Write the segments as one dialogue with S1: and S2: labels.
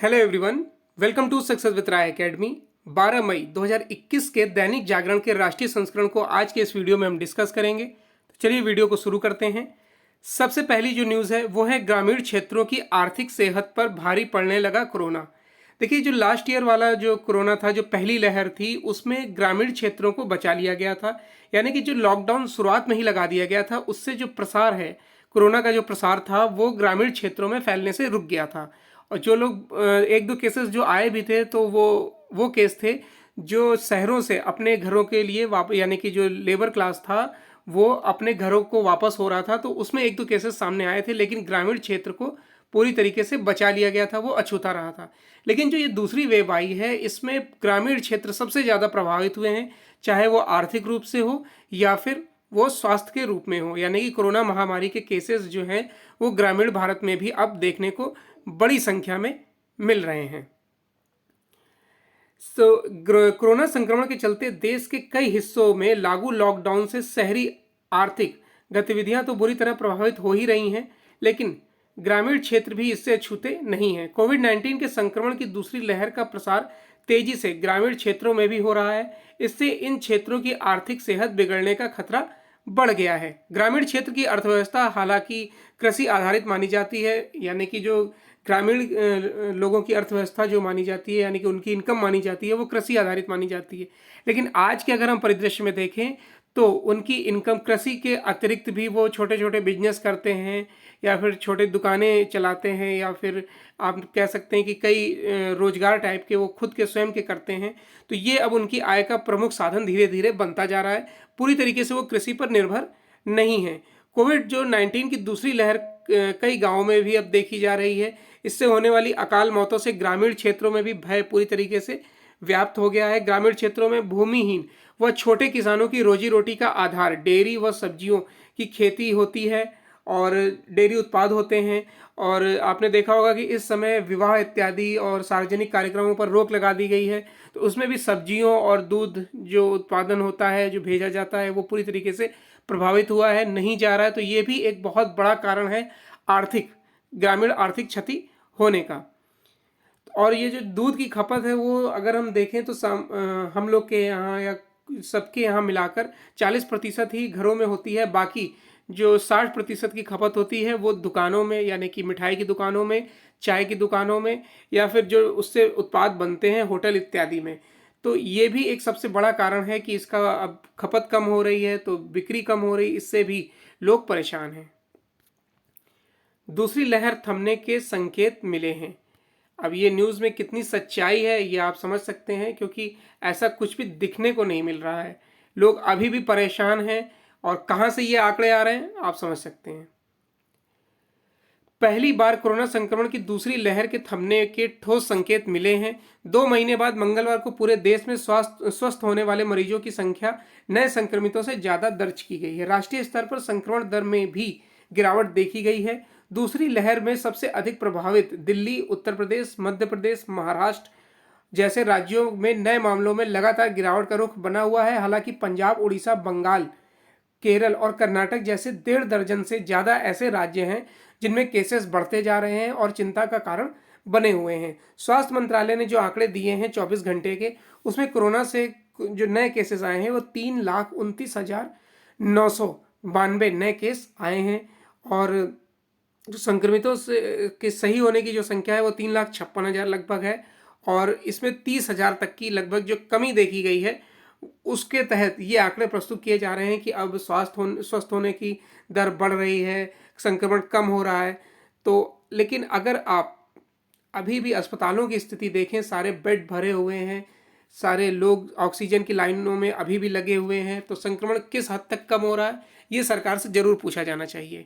S1: Hello everyone, welcome to success with Rai academy. 12 मई 2021 के दैनिक जागरण के राष्ट्रीय संस्करण को आज के इस वीडियो में हम डिस्कस करेंगे। तो चलिए वीडियो को शुरू करते हैं। सबसे पहली जो न्यूज़ है वो है ग्रामीण क्षेत्रों की आर्थिक सेहत पर भारी पड़ने लगा कोरोना। देखिए, जो लास्ट ईयर वाला जो कोरोना था, जो पहली लहर थी, उसमें ग्रामीण क्षेत्रों को बचा लिया गया था। यानी कि जो लॉकडाउन शुरुआत में ही लगा दिया गया था, उससे जो प्रसार है, कोरोना का जो प्रसार था वो ग्रामीण क्षेत्रों में फैलने से रुक गया था। और जो लोग एक दो केसेस जो आए भी थे, तो वो केस थे जो शहरों से अपने घरों के लिए यानी कि जो लेबर क्लास था वो अपने घरों को वापस हो रहा था, तो उसमें एक दो केसेस सामने आए थे। लेकिन ग्रामीण क्षेत्र को पूरी तरीके से बचा लिया गया था, वो अछूता रहा था। लेकिन जो ये दूसरी वेव आई है, इसमें ग्रामीण क्षेत्र सबसे ज़्यादा प्रभावित हुए हैं, चाहे वो आर्थिक रूप से हो या फिर वो स्वास्थ्य के रूप में हो। यानी कि कोरोना महामारी के केसेस जो हैं वो ग्रामीण भारत में भी अब देखने को बड़ी संख्या में मिल रहे हैं। कोरोना संक्रमण के चलते देश के कई हिस्सों में लागू लॉकडाउन से शहरी आर्थिक गतिविधियां तो बुरी तरह प्रभावित हो ही रही हैं, लेकिन ग्रामीण क्षेत्र भी इससे अछूते नहीं हैं। कोविड-19 के संक्रमण की दूसरी लहर का प्रसार तेजी से ग्रामीण क्षेत्रों में भी हो रहा है। इससे इन क्षेत्रों की आर्थिक सेहत बिगड़ने का खतरा बढ़ गया है। ग्रामीण क्षेत्र की अर्थव्यवस्था हालांकि कृषि आधारित मानी जाती है, यानी कि जो ग्रामीण लोगों की अर्थव्यवस्था जो मानी जाती है, यानी कि उनकी इनकम मानी जाती है, वो कृषि आधारित मानी जाती है। लेकिन आज के अगर हम परिदृश्य में देखें तो उनकी इनकम कृषि के अतिरिक्त भी वो छोटे छोटे बिजनेस करते हैं, या फिर छोटे दुकानें चलाते हैं, या फिर आप कह सकते हैं कि कई रोजगार टाइप के वो खुद के स्वयं के करते हैं। तो ये अब उनकी आय का प्रमुख साधन धीरे धीरे बनता जा रहा है। पूरी तरीके से वो कृषि पर निर्भर नहीं है। कोविड जो 19 की दूसरी लहर कई गांवों में भी अब देखी जा रही है। इससे होने वाली अकाल मौतों से ग्रामीण क्षेत्रों में भी भय पूरी तरीके से व्याप्त हो गया है। ग्रामीण क्षेत्रों में भूमिहीन व छोटे किसानों की रोजी रोटी का आधार डेयरी व सब्जियों की खेती होती है और डेयरी उत्पाद होते हैं। और आपने देखा होगा कि इस समय विवाह इत्यादि और सार्वजनिक कार्यक्रमों पर रोक लगा दी गई है, तो उसमें भी सब्जियों और दूध जो उत्पादन होता है, जो भेजा जाता है, वो पूरी तरीके से प्रभावित हुआ है, नहीं जा रहा है। तो ये भी एक बहुत बड़ा कारण है ग्रामीण आर्थिक क्षति होने का। और ये जो दूध की खपत है वो अगर हम देखें तो हम लोग के यहाँ या सबके यहाँ मिलाकर 40% ही घरों में होती है। बाकी जो 60% की खपत होती है वो दुकानों में, यानी कि मिठाई की दुकानों में, चाय की दुकानों में, या फिर जो उससे उत्पाद बनते हैं होटल इत्यादि में। तो ये भी एक सबसे बड़ा कारण है कि इसका अब खपत कम हो रही है तो बिक्री कम हो रही, इससे भी लोग परेशान हैं। दूसरी लहर थमने के संकेत मिले हैं। अब ये न्यूज़ में कितनी सच्चाई है ये आप समझ सकते हैं, क्योंकि ऐसा कुछ भी दिखने को नहीं मिल रहा है। लोग अभी भी परेशान हैं और कहाँ से ये आंकड़े आ रहे हैं आप समझ सकते हैं। पहली बार कोरोना संक्रमण की दूसरी लहर के थमने के ठोस संकेत मिले हैं। 2 महीने बाद मंगलवार को पूरे देश में स्वस्थ होने वाले मरीजों की संख्या नए संक्रमितों से ज़्यादा दर्ज की गई है। राष्ट्रीय स्तर पर संक्रमण दर में भी गिरावट देखी गई है। दूसरी लहर में सबसे अधिक प्रभावित दिल्ली, उत्तर प्रदेश, मध्य प्रदेश, महाराष्ट्र जैसे राज्यों में नए मामलों में लगातार गिरावट का रुख बना हुआ है। हालांकि पंजाब, उड़ीसा, बंगाल, केरल और कर्नाटक जैसे 1.5 दर्जन से ज़्यादा ऐसे राज्य हैं जिनमें केसेस बढ़ते जा रहे हैं और चिंता का कारण बने हुए हैं। स्वास्थ्य मंत्रालय ने जो आंकड़े दिए हैं 24 घंटे के, उसमें कोरोना से जो नए केसेस आए हैं वो 3,29,992 नए केस आए हैं। और जो संक्रमितों से के सही होने की जो संख्या है वो 3,56,000 लगभग है। और इसमें 30,000 तक की लगभग जो कमी देखी गई है, उसके तहत ये आंकड़े प्रस्तुत किए जा रहे हैं कि अब स्वस्थ होने की दर बढ़ रही है, संक्रमण कम हो रहा है। तो लेकिन अगर आप अभी भी अस्पतालों की स्थिति देखें, सारे बेड भरे हुए हैं, सारे लोग ऑक्सीजन की लाइनों में अभी भी लगे हुए हैं। तो संक्रमण किस हद तक कम हो रहा है ये सरकार से ज़रूर पूछा जाना चाहिए।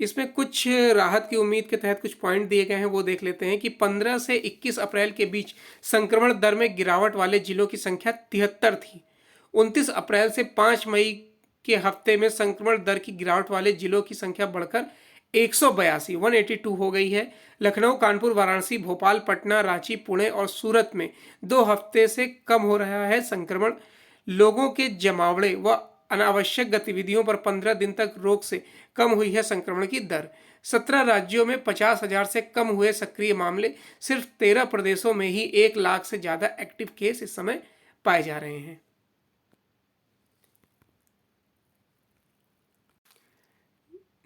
S1: इसमें कुछ राहत की उम्मीद के तहत कुछ पॉइंट दिए गए हैं, वो देख लेते हैं कि 15 से 21 अप्रैल के बीच संक्रमण दर में गिरावट वाले जिलों की संख्या 73 थी। 29 अप्रैल से 5 मई के हफ्ते में संक्रमण दर की गिरावट वाले जिलों की संख्या बढ़कर 182 हो गई है। लखनऊ, कानपुर, वाराणसी, भोपाल, पटना, रांची, पुणे और सूरत में 2 हफ्ते से कम हो रहा है संक्रमण। लोगों के जमावड़े व अनावश्यक गतिविधियों पर 15 दिन तक रोक से कम हुई है संक्रमण की दर। 17 राज्यों में 50,000 से कम हुए सक्रिय मामले, सिर्फ 13 प्रदेशों में ही 1 लाख से ज्यादा एक्टिव केस इस समय पाए जा रहे हैं।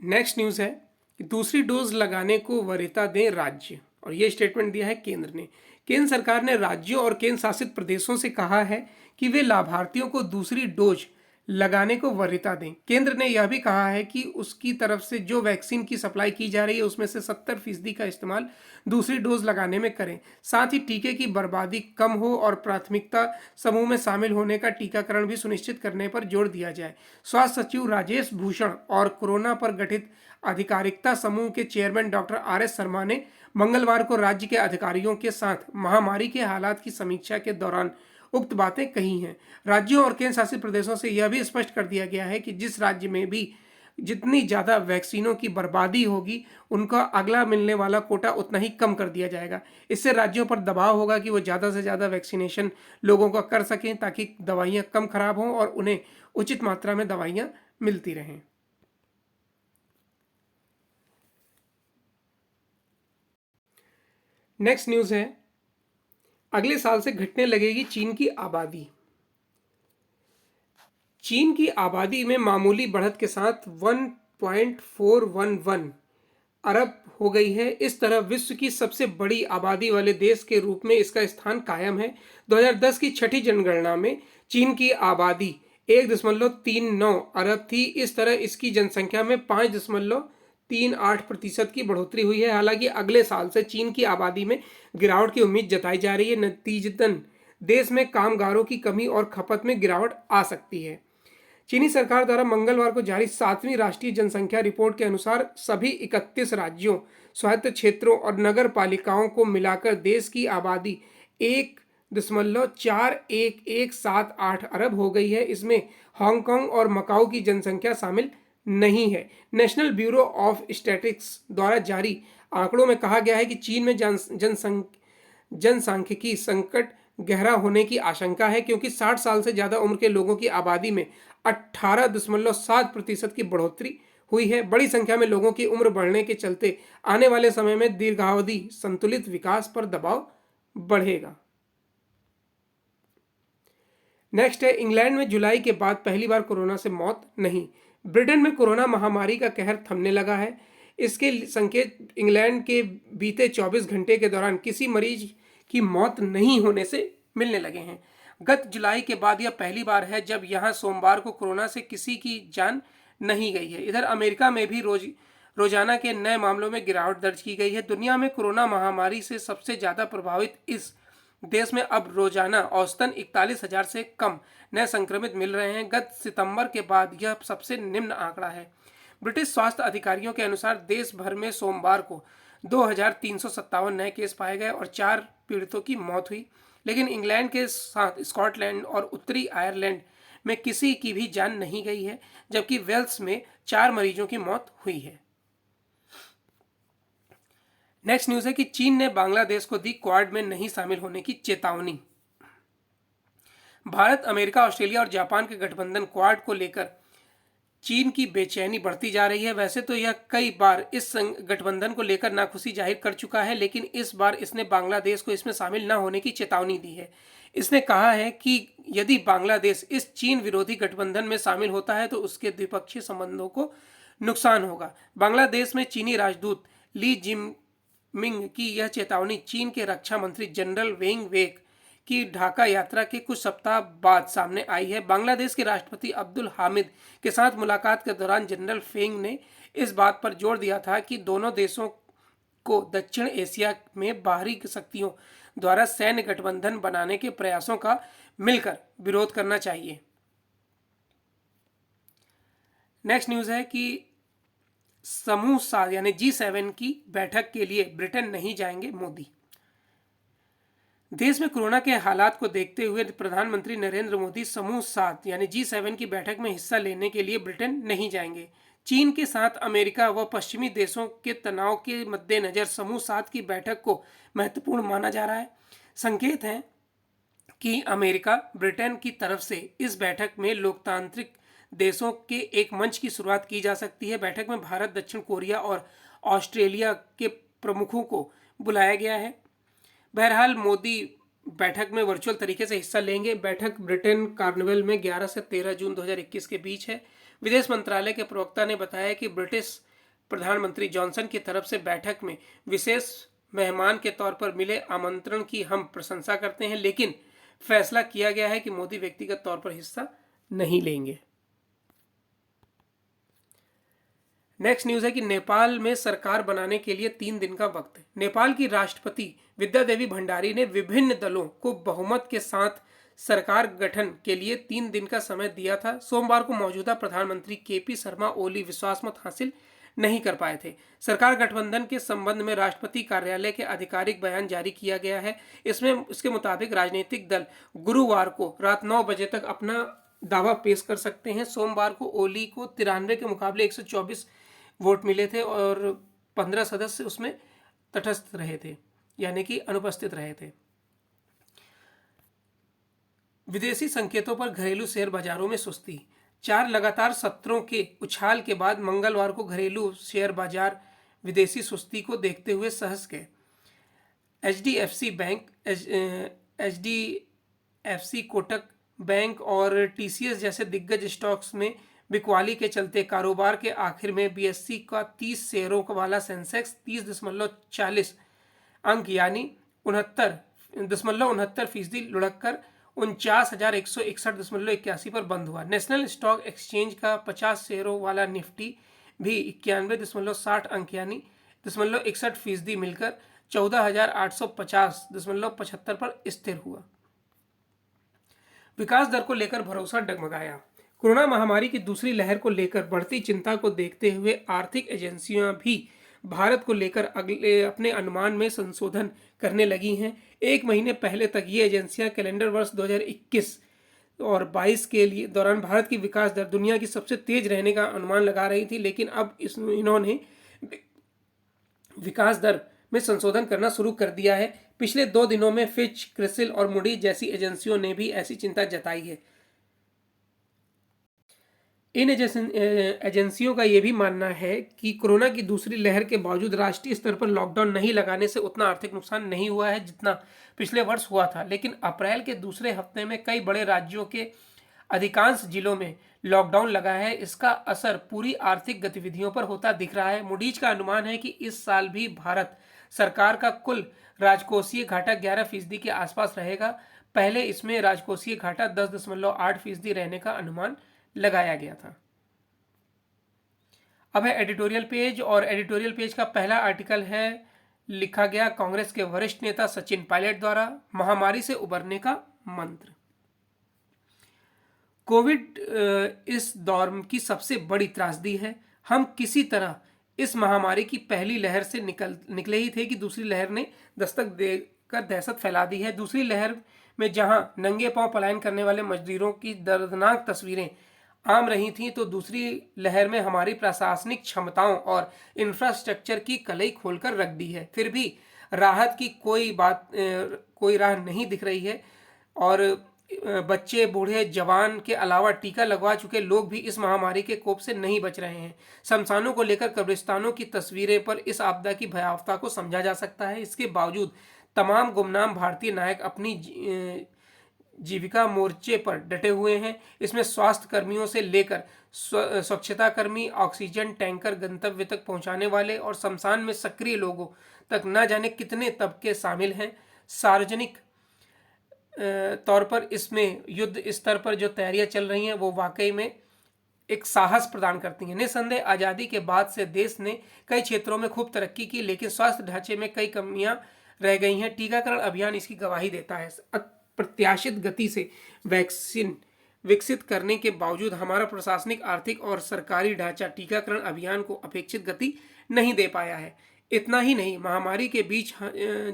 S1: नेक्स्ट न्यूज है कि दूसरी डोज लगाने को वरीयता दें राज्य, और यह स्टेटमेंट दिया है केंद्र ने। केंद्र सरकार ने राज्यों और केंद्र शासित प्रदेशों से कहा है कि वे लाभार्थियों को दूसरी डोज लगाने को वरीयता दें। केंद्र ने यह भी कहा है कि उसकी तरफ से जो वैक्सीन की सप्लाई की जा रही है उसमें से 70% का इस्तेमाल दूसरी डोज लगाने में करें। साथ ही टीके की बर्बादी कम हो और प्राथमिकता समूह में शामिल होने का टीकाकरण भी सुनिश्चित करने पर जोर दिया जाए। स्वास्थ्य सचिव राजेश भूषण और कोरोना पर गठित अधिकारिकता समूह के चेयरमैन डॉक्टर RS शर्मा ने मंगलवार को राज्य के अधिकारियों के साथ महामारी के हालात की समीक्षा के दौरान उक्त बातें कही हैं। राज्यों और केंद्र शासित प्रदेशों से यह भी स्पष्ट कर दिया गया है कि जिस राज्य में भी जितनी ज़्यादा वैक्सीनों की बर्बादी होगी, उनका अगला मिलने वाला कोटा उतना ही कम कर दिया जाएगा। इससे राज्यों पर दबाव होगा कि वो ज़्यादा से ज़्यादा वैक्सीनेशन लोगों का कर सकें, ताकि दवाइयाँ कम खराब हों और उन्हें उचित मात्रा में दवाइयाँ मिलती रहें। नेक्स्ट न्यूज़ है, अगले साल से घटने लगेगी चीन की आबादी। चीन की आबादी में मामूली बढ़त के साथ 1.411 अरब हो गई है। इस तरह विश्व की सबसे बड़ी आबादी वाले देश के रूप में इसका स्थान कायम है। 2010 की छठी जनगणना में चीन की आबादी 1.39 अरब थी। इस तरह इसकी जनसंख्या में 5.38% की बढ़ोतरी हुई है। हालांकि अगले साल से चीन की आबादी में गिरावट की उम्मीद जताई जा रही है। नतीजतन देश में कामगारों की कमी और खपत में गिरावट आ सकती है। चीनी सरकार द्वारा मंगलवार को जारी 7वीं राष्ट्रीय जनसंख्या रिपोर्ट के अनुसार सभी 31 राज्यों, स्वायत्त क्षेत्रों और नगर पालिकाओं को मिलाकर देश की आबादी 1.4117 अरब हो गई है। इसमें हांगकांग और मकाऊ की जनसंख्या शामिल नहीं है। नेशनल ब्यूरो ऑफ स्टैटिस्टिक्स द्वारा जारी आंकड़ों में कहा गया है कि चीन में जनसांख्यिकी संकट गहरा होने की आशंका है, क्योंकि 60 साल से ज़्यादा उम्र के लोगों की आबादी में 18.7% की बढ़ोतरी हुई है। बड़ी संख्या में लोगों की उम्र बढ़ने के चलते आने वाले समय में दीर्घावधि संतुलित विकास पर दबाव बढ़ेगा। नेक्स्ट है, इंग्लैंड में जुलाई के बाद पहली बार कोरोना से मौत नहीं। ब्रिटेन में कोरोना महामारी का कहर थमने लगा है। इसके संकेत इंग्लैंड के बीते 24 घंटे के दौरान किसी मरीज की मौत नहीं होने से मिलने लगे हैं। गत जुलाई के बाद यह पहली बार है जब यहां सोमवार को कोरोना से किसी की जान नहीं गई है। इधर अमेरिका में भी रोजाना के नए मामलों में गिरावट दर्ज की गई है। दुनिया में कोरोना महामारी से सबसे ज्यादा प्रभावित इस देश में अब रोजाना औसतन 41,000 से कम नए संक्रमित मिल रहे हैं। गत सितंबर के बाद यह सबसे निम्न आंकड़ा है। ब्रिटिश स्वास्थ्य अधिकारियों के अनुसार देश भर में सोमवार को 2,357 नए केस पाए गए और 4 पीड़ितों की मौत हुई। लेकिन इंग्लैंड के साथ स्कॉटलैंड और उत्तरी आयरलैंड में किसी की भी जान नहीं गई है, जबकि वेल्स में 4 मरीजों की मौत हुई है। नेक्स्ट न्यूज है कि चीन ने बांग्लादेश को दी क्वाड में नहीं शामिल होने की चेतावनी। भारत, अमेरिका, ऑस्ट्रेलिया और जापान के गठबंधन क्वाड को लेकर चीन की बेचैनी बढ़ती जा रही है। वैसे तो यह कई बार इस गठबंधन को लेकर नाखुशी जाहिर कर चुका है, लेकिन इस बार इसने बांग्लादेश को इसमें शामिल न होने की चेतावनी दी है। इसने कहा है कि यदि बांग्लादेश इस चीन विरोधी गठबंधन में शामिल होता है तो उसके द्विपक्षीय संबंधों को नुकसान होगा। बांग्लादेश में चीनी राजदूत ली जिनमिंग की यह चेतावनी चीन के रक्षा मंत्री जनरल वेंग वेक की ढाका यात्रा के कुछ सप्ताह बाद सामने आई है। बांग्लादेश के राष्ट्रपति अब्दुल हामिद के साथ मुलाकात के दौरान जनरल फेंग ने इस बात पर जोर दिया था कि दोनों देशों को दक्षिण एशिया में बाहरी शक्तियों द्वारा सैन्य गठबंधन बनाने के प्रयासों का मिलकर विरोध करना चाहिए। नेक्स्ट न्यूज है कि समूह 7 यानी G7 की बैठक के लिए ब्रिटेन नहीं जाएंगे मोदी। देश में कोरोना के हालात को देखते हुए प्रधानमंत्री नरेंद्र मोदी समूह 7 यानी G7 की बैठक में हिस्सा लेने के लिए ब्रिटेन नहीं जाएंगे। चीन के साथ अमेरिका व पश्चिमी देशों के तनाव के मद्देनजर समूह 7 की बैठक को महत्वपूर्ण माना जा रहा है। संकेत हैं कि अमेरिका, ब्रिटेन की तरफ से इस बैठक में लोकतांत्रिक देशों के एक मंच की शुरुआत की जा सकती है। बैठक में भारत, दक्षिण कोरिया और ऑस्ट्रेलिया के प्रमुखों को बुलाया गया है। बहरहाल मोदी बैठक में वर्चुअल तरीके से हिस्सा लेंगे। बैठक ब्रिटेन कार्निवल में 11 से 13 जून 2021 के बीच है। विदेश मंत्रालय के प्रवक्ता ने बताया कि ब्रिटिश प्रधानमंत्री जॉनसन की तरफ से बैठक में विशेष मेहमान के तौर पर मिले आमंत्रण की हम प्रशंसा करते हैं, लेकिन फैसला किया गया है कि मोदी व्यक्तिगत तौर पर हिस्सा नहीं लेंगे। नेक्स्ट न्यूज है कि नेपाल में सरकार बनाने के लिए 3 दिन का वक्त है। नेपाल की राष्ट्रपति विद्यादेवी भंडारी ने विभिन्न दलों को बहुमत के साथ सरकार गठन के लिए 3 दिन का समय दिया था। सोमवार को मौजूदा प्रधानमंत्री केपी शर्मा ओली विश्वास मत हासिल नहीं कर पाए थे। सरकार गठबंधन के संबंध में राष्ट्रपति कार्यालय के आधिकारिक बयान जारी किया गया है। इसके मुताबिक राजनीतिक दल गुरुवार को रात 9 बजे तक अपना दावा पेश कर सकते हैं। सोमवार को ओली को 93 के मुकाबले 124 वोट मिले थे और 15 सदस्य उसमें तटस्थ रहे थे, यानी कि अनुपस्थित रहे थे। विदेशी संकेतों पर घरेलू शेयर बाजारों में सुस्ती। 4 लगातार सत्रों के उछाल के बाद मंगलवार को घरेलू शेयर बाजार विदेशी सुस्ती को देखते हुए सहस गए। HDFC bank, HDFC Kotak bank और टीसीएस जैसे दिग्गज स्टॉक्स में बिकवाली के चलते कारोबार के आखिर में बीएससी का 30 शेयरों वाला सेंसेक्स 30.40 अंक यानी 69.69% लुढ़क कर 49,161.81 पर बंद हुआ। नेशनल स्टॉक एक्सचेंज का 50 शेयरों वाला निफ्टी भी 91.60 अंक यानी 0.61% मिलकर 14,850.75 पर स्थिर हुआ। विकास दर को लेकर भरोसा डगमगाया। कोरोना महामारी की दूसरी लहर को लेकर बढ़ती चिंता को देखते हुए आर्थिक एजेंसियां भी भारत को लेकर अपने अनुमान में संशोधन करने लगी हैं। 1 महीने पहले तक ये एजेंसियां कैलेंडर वर्ष 2021 और 22 के लिए दौरान भारत की विकास दर दुनिया की सबसे तेज रहने का अनुमान लगा रही थी, लेकिन अब इन्होंने विकास दर में संशोधन करना शुरू कर दिया है। पिछले 2 दिनों में फिच, क्रिसिल और मूडी जैसी एजेंसियों ने भी ऐसी चिंता जताई है। इन एजेंसियों का यह भी मानना है कि कोरोना की दूसरी लहर के बावजूद राष्ट्रीय स्तर पर लॉकडाउन नहीं लगाने से उतना आर्थिक नुकसान नहीं हुआ है जितना पिछले वर्ष हुआ था, लेकिन अप्रैल के दूसरे हफ्ते में कई बड़े राज्यों के अधिकांश जिलों में लॉकडाउन लगा है। इसका असर पूरी आर्थिक गतिविधियों पर होता दिख रहा है। मूडीज का अनुमान है कि इस साल भी भारत सरकार का कुल राजकोषीय घाटा 11% के आसपास रहेगा। पहले इसमें राजकोषीय घाटा 10.8% रहने का अनुमान लगाया गया था। अब है एडिटोरियल पेज, और एडिटोरियल पेज का पहला आर्टिकल है लिखा गया कांग्रेस के वरिष्ठ नेता सचिन पायलट द्वारा, महामारी से उबरने का मंत्र। कोविड इस दौर की सबसे बड़ी त्रासदी है। हम किसी तरह इस महामारी की पहली लहर से निकले ही थे कि दूसरी लहर ने दस्तक देकर दहशत फैला दी है। दूसरी लहर में जहां नंगे पांव पलायन करने वाले मजदूरों की दर्दनाक तस्वीरें आम रही थीं, तो दूसरी लहर में हमारी प्रशासनिक क्षमताओं और इंफ्रास्ट्रक्चर की कलई खोलकर रख दी है। फिर भी राहत की कोई राह नहीं दिख रही है और बच्चे, बूढ़े, जवान के अलावा टीका लगवा चुके लोग भी इस महामारी के कोप से नहीं बच रहे हैं। शमशानों को लेकर कब्रिस्तानों की तस्वीरें पर इस आपदा की भयावहता को समझा जा सकता है। इसके बावजूद तमाम गुमनाम भारतीय नायक अपनी जीविका मोर्चे पर डटे हुए हैं। इसमें स्वास्थ्य कर्मियों से लेकर स्वच्छता कर्मी, ऑक्सीजन टैंकर गंतव्य तक पहुंचाने वाले और शमशान में सक्रिय लोगों तक न जाने कितने तबके शामिल हैं। सार्वजनिक तौर पर इसमें युद्ध स्तर पर जो तैयारियां चल रही हैं वो वाकई में एक साहस प्रदान करती हैं। निसंदेह आज़ादी के बाद से देश ने कई क्षेत्रों में खूब तरक्की की, लेकिन स्वास्थ्य ढांचे में कई कमियां रह गई हैं। टीकाकरण अभियान इसकी गवाही देता है। प्रत्याशित गति से वैक्सीन विकसित करने के बावजूद हमारा प्रशासनिक, आर्थिक और सरकारी ढांचा टीकाकरण अभियान को अपेक्षित गति नहीं दे पाया है। इतना ही नहीं, महामारी के बीच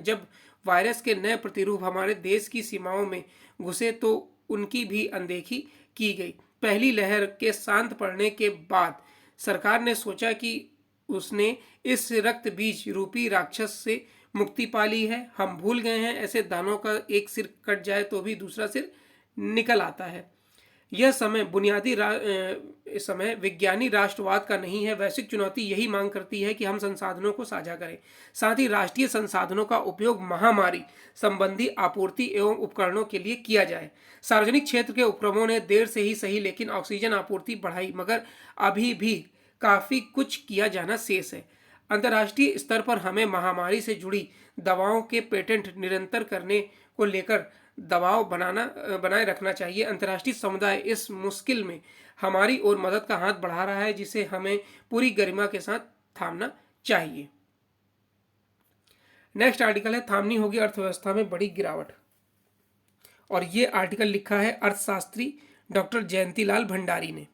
S1: जब वायरस के नए प्रतिरूप हमारे देश की सीमाओं में घुसे तो उनकी भी अनदेखी की गई। पहली लहर के शांत पड़ने के बाद सरकार ने सोचा कि उसने इस रक्त बीज रूपी राक्षस से मुक्ति पा ली है। हम भूल गए हैं ऐसे दानों का एक सिर कट जाए तो भी दूसरा सिर निकल आता है। इस समय विज्ञानी राष्ट्रवाद का नहीं है। वैश्विक चुनौती यही मांग करती है कि हम संसाधनों को साझा करें, साथ ही राष्ट्रीय संसाधनों का उपयोग महामारी संबंधी आपूर्ति एवं उपकरणों के लिए किया जाए। सार्वजनिक क्षेत्र के उपक्रमों ने देर से ही सही लेकिन ऑक्सीजन आपूर्ति बढ़ाई, मगर अभी भी काफी कुछ किया जाना शेष है। अंतर्राष्ट्रीय स्तर पर हमें महामारी से जुड़ी दवाओं के पेटेंट निरंतर करने को लेकर दबाव बनाए रखना चाहिए। अंतर्राष्ट्रीय समुदाय इस मुश्किल में हमारी ओर मदद का हाथ बढ़ा रहा है, जिसे हमें पूरी गरिमा के साथ थामना चाहिए। नेक्स्ट आर्टिकल है, थामनी होगी अर्थव्यवस्था में बड़ी गिरावट। और ये आर्टिकल लिखा है अर्थशास्त्री डॉक्टर जयंतीलाल भंडारी ने।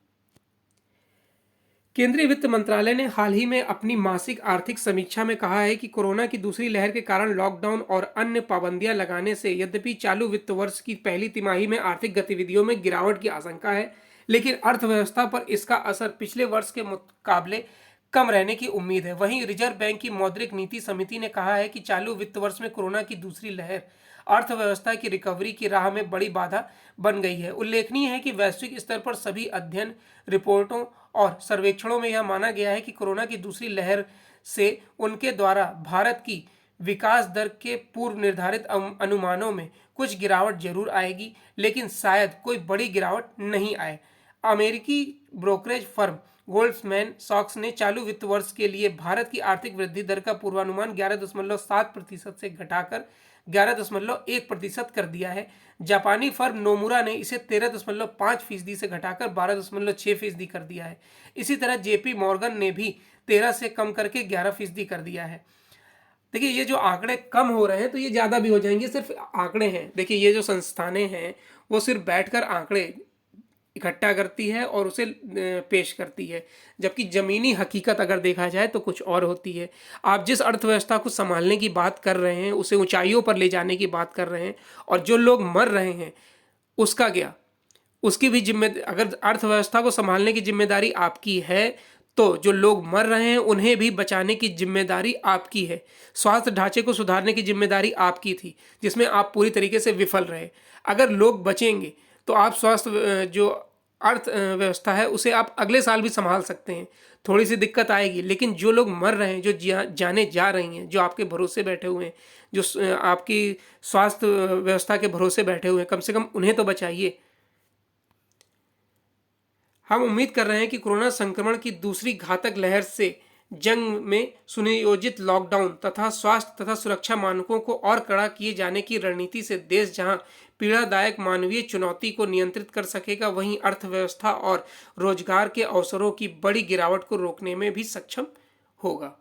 S1: केंद्रीय वित्त मंत्रालय ने हाल ही में अपनी मासिक आर्थिक समीक्षा में कहा है कि कोरोना की दूसरी लहर के कारण लॉकडाउन और अन्य पाबंदियां लगाने से यद्यपि चालू वित्त वर्ष की पहली तिमाही में आर्थिक गतिविधियों में गिरावट की आशंका है, लेकिन अर्थव्यवस्था पर इसका असर पिछले वर्ष के मुकाबले कम रहने की उम्मीद है। वहीं रिजर्व बैंक की मौद्रिक नीति समिति ने कहा है कि चालू वित्त वर्ष में कोरोना की दूसरी लहर अर्थव्यवस्था की रिकवरी की राह में बड़ी बाधा बन गई है। उल्लेखनीय है कि वैश्विक स्तर पर सभी अध्ययन, रिपोर्टों और सर्वेक्षणों में यह माना गया है कि कोरोना की दूसरी लहर से उनके द्वारा भारत की विकास दर के पूर्व निर्धारित अनुमानों में कुछ गिरावट जरूर आएगी, लेकिन शायद कोई बड़ी गिरावट नहीं आए। अमेरिकी ब्रोकरेज फर्म गोल्डमैन सॉक्स ने चालू वित्त वर्ष के लिए भारत की आर्थिक वृद्धि दर का पूर्वानुमान 11.7% से घटाकर 11.1% कर दिया है। जापानी फर्म नोमुरा ने इसे 13.5% से घटाकर 12.6% कर दिया है। इसी तरह जेपी मॉर्गन ने भी 13 से कम करके 11% कर दिया है। देखिए, ये जो आंकड़े कम हो रहे हैं तो ये ज़्यादा भी हो जाएंगे, सिर्फ आंकड़े हैं। देखिए, ये जो संस्थानें हैं वो सिर्फ बैठकर आंकड़े इकट्ठा करती है और उसे पेश करती है, जबकि ज़मीनी हकीकत अगर देखा जाए तो कुछ और होती है। आप जिस अर्थव्यवस्था को संभालने की बात कर रहे हैं, उसे ऊंचाइयों पर ले जाने की बात कर रहे हैं, और जो लोग मर रहे हैं उसका क्या? उसकी भी अगर अर्थव्यवस्था को संभालने की जिम्मेदारी आपकी है तो जो लोग मर रहे हैं उन्हें भी बचाने की जिम्मेदारी आपकी है। स्वास्थ्य ढांचे को सुधारने की जिम्मेदारी आपकी थी, जिसमें आप पूरी तरीके से विफल रहे। अगर लोग बचेंगे तो आप स्वास्थ्य जो अर्थव्यवस्था है उसे आप अगले साल भी संभाल सकते हैं। थोड़ी सी दिक्कत आएगी, लेकिन जो लोग मर रहे हैं, जो जाने जा रही हैं, जो आपके भरोसे बैठे हुए हैं, जो आपकी स्वास्थ्य व्यवस्था के भरोसे बैठे हुए हैं, कम से कम उन्हें तो बचाइए। हम उम्मीद कर रहे हैं कि कोरोना संक्रमण की दूसरी घातक लहर से जंग में सुनियोजित लॉकडाउन तथा स्वास्थ्य तथा सुरक्षा मानकों को और कड़ा किए जाने की रणनीति से देश जहां पीड़ादायक मानवीय चुनौती को नियंत्रित कर सकेगा, वहीं अर्थव्यवस्था और रोजगार के अवसरों की बड़ी गिरावट को रोकने में भी सक्षम होगा।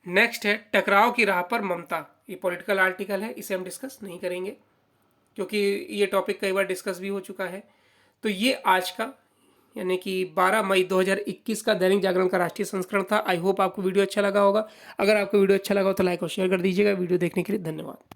S1: नेक्स्ट है टकराव की राह पर ममता। ये पॉलिटिकल आर्टिकल है, इसे हम डिस्कस नहीं करेंगे क्योंकि ये टॉपिक कई बार डिस्कस भी हो चुका है। तो ये आज का यानी कि 12 मई 2021 का दैनिक जागरण का राष्ट्रीय संस्करण था। आई होप आपको वीडियो अच्छा लगा होगा। अगर आपको वीडियो अच्छा लगा हो तो लाइक और शेयर कर दीजिएगा। वीडियो देखने के लिए धन्यवाद।